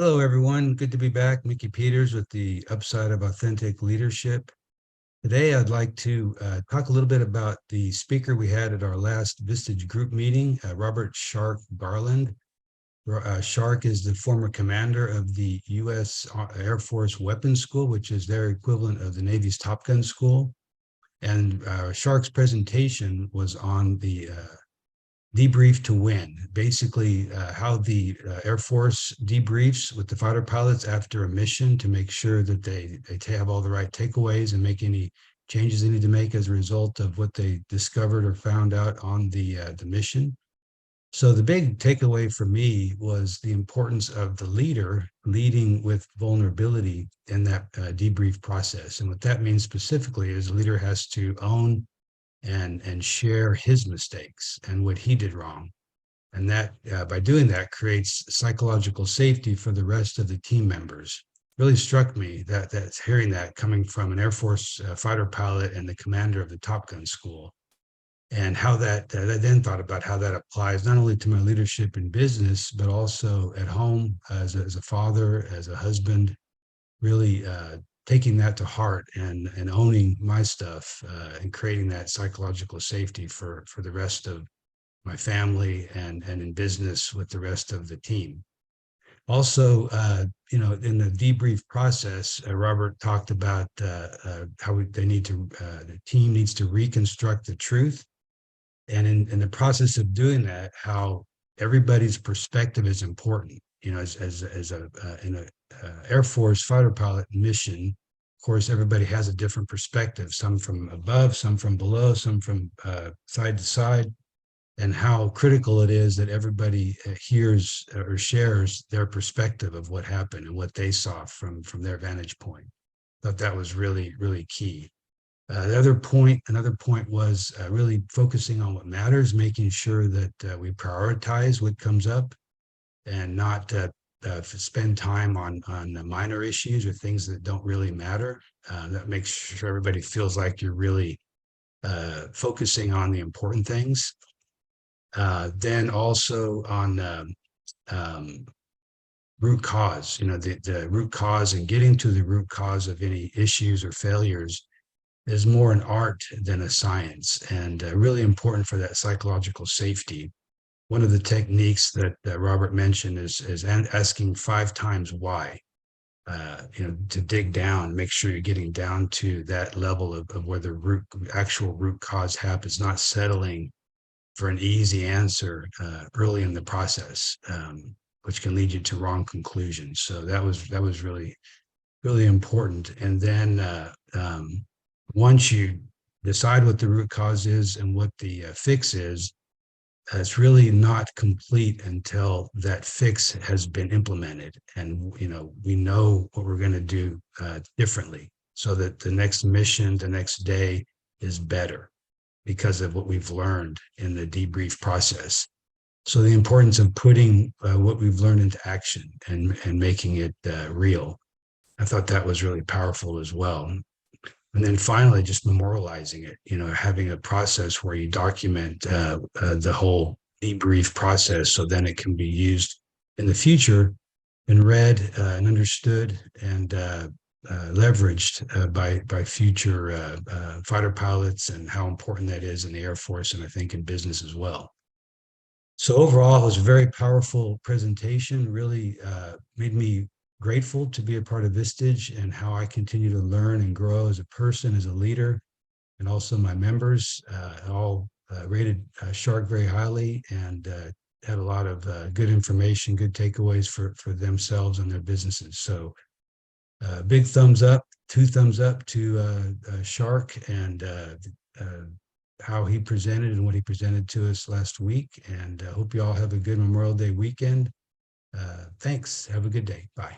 Hello, everyone. Good to be back. Mickey Peters with the Upside of Authentic Leadership. Today, I'd like to talk a little bit about the speaker we had at our last Vistage group meeting, Robert Shark Garland. Shark is the former commander of the U.S. Air Force Weapons School, which is their equivalent of the Navy's Top Gun School. And Shark's presentation was on the Debrief to Win, basically how the Air Force debriefs with the fighter pilots after a mission to make sure that they have all the right takeaways and make any changes they need to make as a result of what they discovered or found out on the mission. So the big takeaway for me was the importance of the leader leading with vulnerability in that debrief process. And what that means specifically is the leader has to own and share his mistakes and what he did wrong. And that by doing that creates psychological safety for the rest of the team members. Really struck me that hearing that coming from an Air Force fighter pilot and the commander of the Top Gun school, and how that I then thought about how that applies not only to my leadership in business, but also at home as a father, as a husband, really taking that to heart and owning my stuff and creating that psychological safety for the rest of my family and in business with the rest of the team. Also, in the debrief process, Robert talked about how the team needs to reconstruct the truth. And in the process of doing that, how everybody's perspective is important. In a Air Force fighter pilot mission, of course, everybody has a different perspective, some from above, some from below, some from side to side, and how critical it is that everybody hears or shares their perspective of what happened and what they saw from their vantage point. Thought that was really, really key. Another point was really focusing on what matters, making sure that we prioritize what comes up and not spend time on minor issues or things that don't really matter. That makes sure everybody feels like you're really focusing on the important things. Then also on root cause, the root cause and getting to the root cause of any issues or failures is more an art than a science, and really important for that psychological safety. One of the techniques that Robert mentioned is asking 5 times why, to dig down, make sure you're getting down to that level of where the actual root cause happens, not settling for an easy answer early in the process, which can lead you to wrong conclusions. So that was really, really important. And then once you decide what the root cause is and what the fix is, it's really not complete until that fix has been implemented. And, we know what we're going to do differently so that the next mission, the next day is better because of what we've learned in the debrief process. So the importance of putting what we've learned into action and making it real. I thought that was really powerful as well. And then finally, just memorializing it, having a process where you document the whole debrief process so then it can be used in the future and read and understood and leveraged by future fighter pilots, and how important that is in the Air Force and I think in business as well. So overall, it was a very powerful presentation, really made me grateful to be a part of Vistage and how I continue to learn and grow as a person, as a leader, and also my members all rated Shark very highly and had a lot of good information, good takeaways for themselves and their businesses. So big thumbs up, 2 thumbs up to Shark and how he presented and what he presented to us last week. And hope you all have a good Memorial Day weekend. Thanks. Have a good day. Bye.